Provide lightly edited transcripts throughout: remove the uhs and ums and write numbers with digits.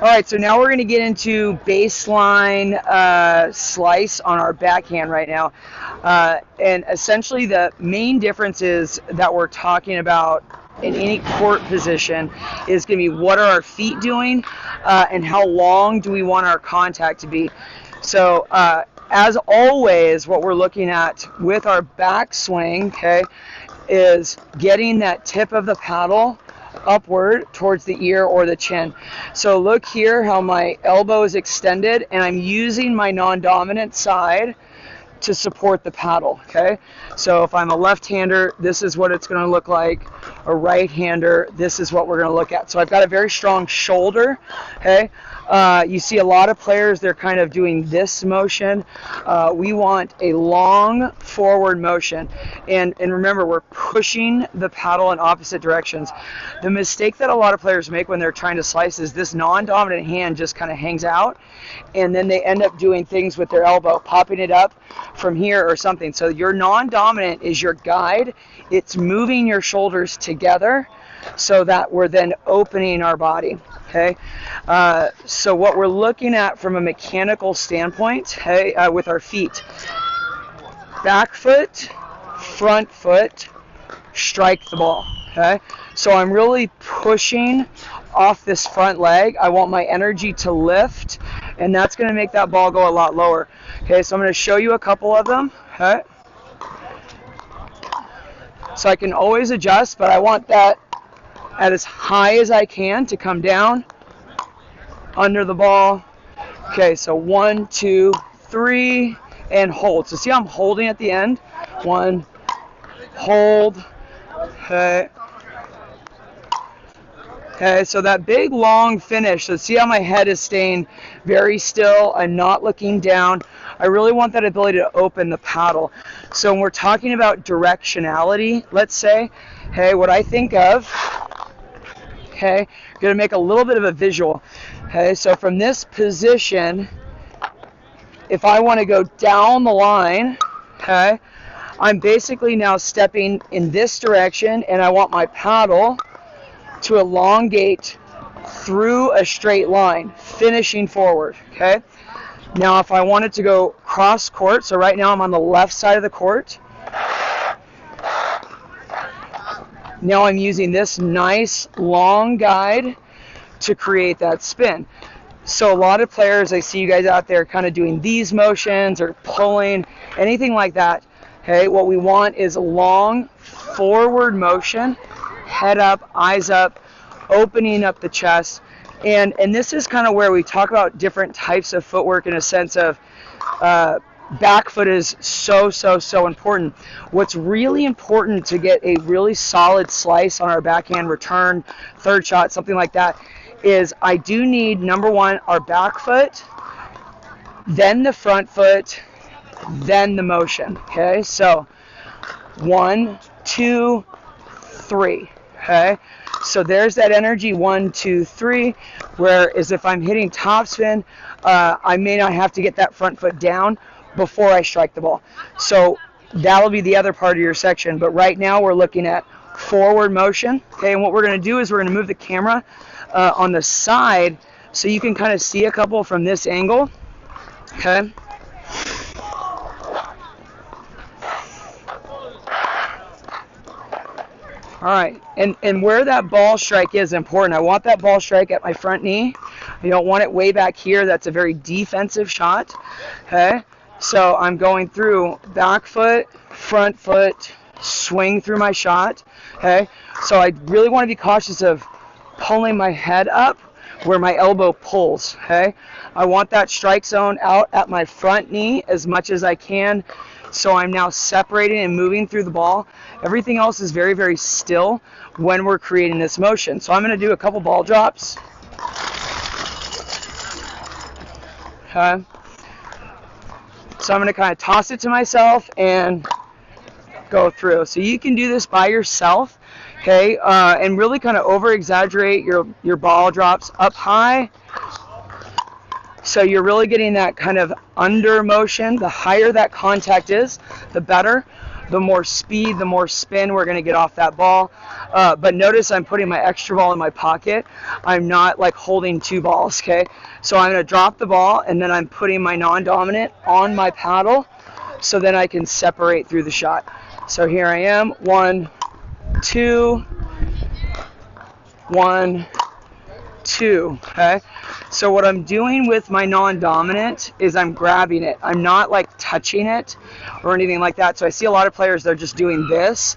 All right, so now we're going to get into baseline slice on our backhand right now. And essentially the main differences that we're talking about in any court position is going to be what are our feet doing and how long do we want our contact to be. So as always, what we're looking at with our backswing, okay, is getting that tip of the paddle upward towards the ear or the chin. So look here how my elbow is extended and I'm using my non-dominant side to support the paddle, okay? So if I'm a left-hander, this is what it's going to look like. A right-hander, this is what we're going to look at. So I've got a very strong shoulder, okay? You see a lot of players, they're kind of doing this motion. We want a long forward motion. And remember, we're pushing the paddle in opposite directions. The mistake that a lot of players make when they're trying to slice is this non-dominant hand just kind of hangs out, and then they end up doing things with their elbow, popping it up from here or something. So your non-dominant is your guide. It's moving your shoulders together so that we're then opening our body. Okay, so what we're looking at from a mechanical standpoint, okay, with our feet, back foot, front foot, strike the ball. Okay, so I'm really pushing off this front leg. I want my energy to lift, and that's going to make that ball go a lot lower. Okay, so I'm going to show you a couple of them. Okay, so I can always adjust, but I want that at as high as I can to come down under the ball. Okay, so 1, 2, 3, and hold. So see how I'm holding at the end? 1, hold. Okay. Okay, so that big long finish. So see how my head is staying very still. I'm not looking down. I really want that ability to open the paddle. So when we're talking about directionality, let's say, hey, what I think of, okay, going to make a little bit of a visual. Okay, so from this position, if I want to go down the line, okay, I'm basically now stepping in this direction, and I want my paddle to elongate through a straight line, finishing forward. Okay. Now, if I wanted to go cross court, so right now I'm on the left side of the court. Now I'm using this nice long guide to create that spin. So a lot of players, I see you guys out there kind of doing these motions or pulling, anything like that. Okay, what we want is a long forward motion, head up, eyes up, opening up the chest. And this is kind of where we talk about different types of footwork in a sense of back foot is so important. What's really important to get a really solid slice on our backhand return, third shot, something like that, is I do need, number one, our back foot, then the front foot, then the motion. Okay, so 1, 2, 3. Okay, so there's that energy, 1, 2, 3. Whereas if I'm hitting topspin, I may not have to get that front foot down before I strike the ball. So that'll be the other part of your section. But right now we're looking at forward motion. Okay, and what we're going to do is we're going to move the camera on the side so you can kind of see a couple from this angle. Okay. All right, and where that ball strike is important. I want that ball strike at my front knee. I don't want it way back here. That's a very defensive shot. Okay, so I'm going through back foot, front foot, swing through my shot. Okay, so I really want to be cautious of pulling my head up where my elbow pulls. Okay, I want that strike zone out at my front knee as much as I can. So I'm now separating and moving through the ball. Everything else is very still when we're creating this motion. So I'm going to do a couple ball drops. Okay. So I'm going to kind of toss it to myself and go through. So you can do this by yourself, okay, and really kind of over-exaggerate your ball drops up high. So you're really getting that kind of under motion. The higher that contact is, the better. the more speed, the more spin we're going to get off that ball. But notice I'm putting my extra ball in my pocket. I'm not like holding two balls, okay? So I'm going to drop the ball, and then I'm putting my non-dominant on my paddle, so then I can separate through the shot. So here I am, 1, 2, 1, 2, okay? So what I'm doing with my non-dominant is I'm grabbing it. I'm not like touching it or anything like that. So I see a lot of players, they're just doing this.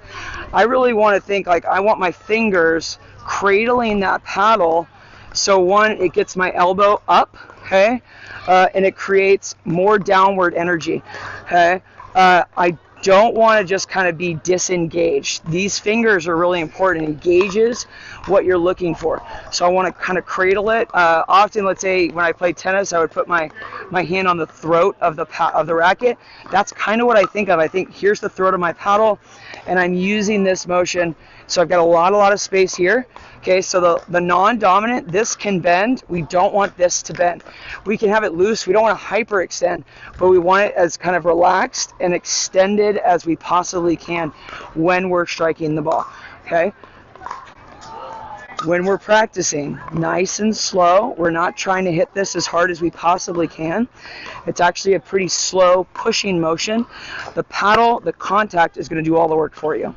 I really want to think like I want my fingers cradling that paddle. So one, it gets my elbow up, okay? And it creates more downward energy, okay? I don't want to just kind of be disengaged. These fingers are really important. It engages what you're looking for. So I want to kind of cradle it. Often, let's say when I play tennis, I would put my hand on the throat of the racket. That's kind of what I think of. I think here's the throat of my paddle, and I'm using this motion. So I've got a lot of space here. Okay, so the non-dominant, this can bend. We don't want this to bend. We can have it loose. We don't want to hyperextend, but we want it as kind of relaxed and extended as we possibly can when we're striking the ball. Okay? When we're practicing, nice and slow. We're not trying to hit this as hard as we possibly can. It's actually a pretty slow pushing motion. The paddle, the contact is going to do all the work for you.